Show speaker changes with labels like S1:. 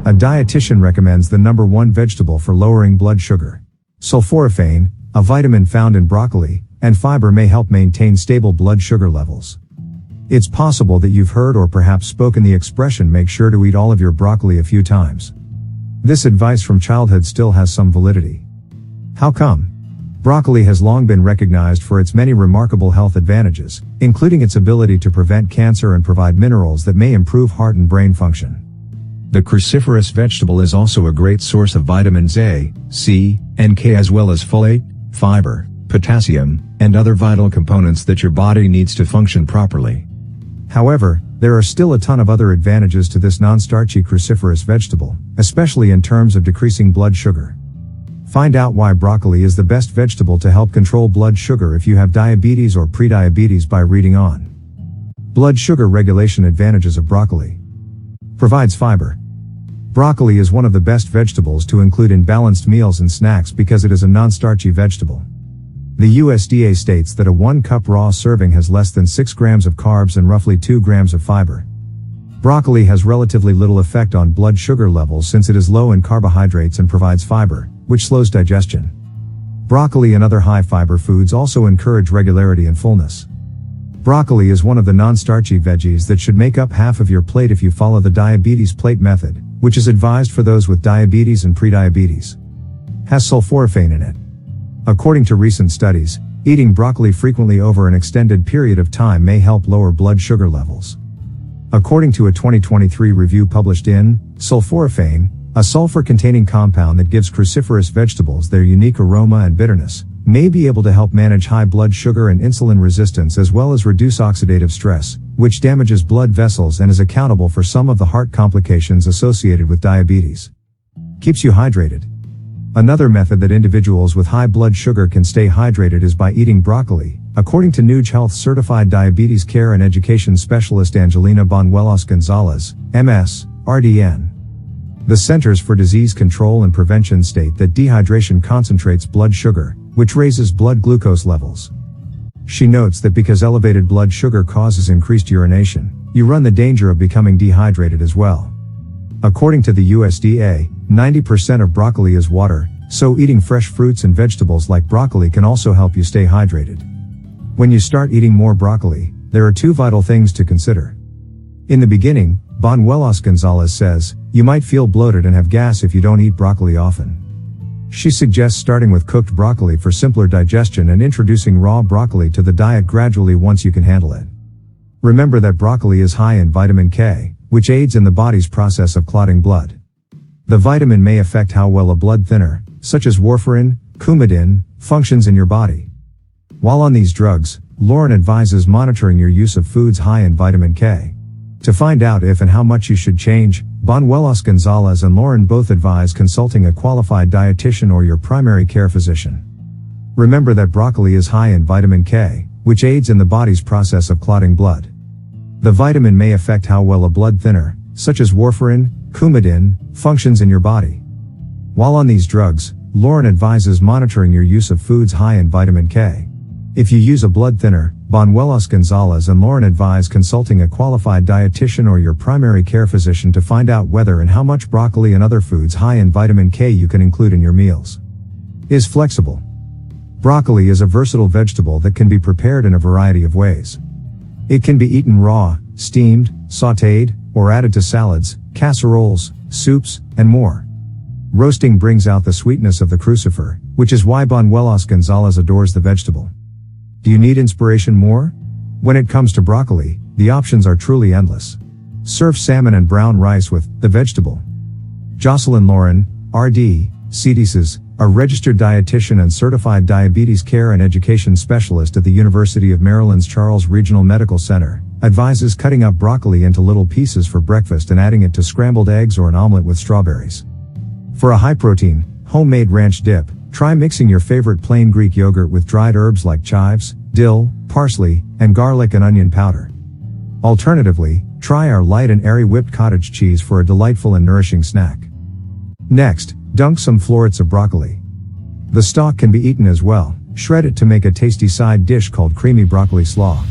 S1: A dietitian recommends the number 1 vegetable for lowering blood sugar. Sulforaphane, a vitamin found in broccoli, and fiber may help maintain stable blood sugar levels. It's possible that you've heard or perhaps spoken the expression, make sure to eat all of your broccoli a few times. This advice from childhood still has some validity. How come? Broccoli has long been recognized for its many remarkable health advantages, including its ability to prevent cancer and provide minerals that may improve heart and brain function. The cruciferous vegetable is also a great source of vitamins A, C, and K, as well as folate, fiber, potassium, and other vital components that your body needs to function properly. However, there are still a ton of other advantages to this non-starchy cruciferous vegetable, especially in terms of decreasing blood sugar. Find out why broccoli is the best vegetable to help control blood sugar if you have diabetes or prediabetes by reading on. Blood sugar regulation advantages of broccoli. Provides fiber. Broccoli is one of the best vegetables to include in balanced meals and snacks because it is a non-starchy vegetable. The USDA states that a 1-cup raw serving has less than 6 grams of carbs and roughly 2 grams of fiber. Broccoli has relatively little effect on blood sugar levels since it is low in carbohydrates and provides fiber, which slows digestion. Broccoli and other high-fiber foods also encourage regularity and fullness. Broccoli is one of the non-starchy veggies that should make up half of your plate if you follow the diabetes plate method, which is advised for those with diabetes and prediabetes. Has sulforaphane in it. According to recent studies, eating broccoli frequently over an extended period of time may help lower blood sugar levels. According to a 2023 review published in Sulforaphane, a sulfur-containing compound that gives cruciferous vegetables their unique aroma and bitterness, may be able to help manage high blood sugar and insulin resistance as well as reduce oxidative stress, which damages blood vessels and is accountable for some of the heart complications associated with diabetes. Keeps you hydrated. Another method that individuals with high blood sugar can stay hydrated is by eating broccoli, according to Nuge Health Certified Diabetes Care and Education Specialist Angelina Banuelos-Gonzalez, MS, RDN. The Centers for Disease Control and Prevention state that dehydration concentrates blood sugar, which raises blood glucose levels. She notes that because elevated blood sugar causes increased urination, you run the danger of becoming dehydrated as well. According to the USDA, 90% of broccoli is water, so eating fresh fruits and vegetables like broccoli can also help you stay hydrated. When you start eating more broccoli, there are 2 vital things to consider. In the beginning, Banuelos-Gonzalez says, you might feel bloated and have gas if you don't eat broccoli often. She suggests starting with cooked broccoli for simpler digestion and introducing raw broccoli to the diet gradually once you can handle it. Remember that broccoli is high in vitamin K, which aids in the body's process of clotting blood. The vitamin may affect how well a blood thinner, such as warfarin, Coumadin, functions in your body. While on these drugs, Lauren advises monitoring your use of foods high in vitamin K. To find out if and how much you should change, Banuelos-Gonzalez and Lauren both advise consulting a qualified dietitian or your primary care physician. Remember that broccoli is high in vitamin K, which aids in the body's process of clotting blood. The vitamin may affect how well a blood thinner, such as warfarin, Coumadin, functions in your body. While on these drugs, Lauren advises monitoring your use of foods high in vitamin K. If you use a blood thinner, Banuelos-Gonzalez and Lauren advise consulting a qualified dietitian or your primary care physician to find out whether and how much broccoli and other foods high in vitamin K you can include in your meals. Is flexible. Broccoli is a versatile vegetable that can be prepared in a variety of ways. It can be eaten raw, steamed, sautéed, or added to salads, casseroles, soups, and more. Roasting brings out the sweetness of the crucifer, which is why Banuelos-Gonzalez adores the vegetable. Do you need inspiration more? When it comes to broccoli, the options are truly endless. Serve salmon and brown rice with the vegetable. Jocelyn Lauren, RD, CDCs, a registered dietitian and certified diabetes care and education specialist at the University of Maryland's Charles Regional Medical Center, advises cutting up broccoli into little pieces for breakfast and adding it to scrambled eggs or an omelet with strawberries. For a high-protein, homemade ranch dip, try mixing your favorite plain Greek yogurt with dried herbs like chives, dill, parsley, and garlic and onion powder. Alternatively, try our light and airy whipped cottage cheese for a delightful and nourishing snack. Next, dunk some florets of broccoli. The stalk can be eaten as well. Shred it to make a tasty side dish called creamy broccoli slaw,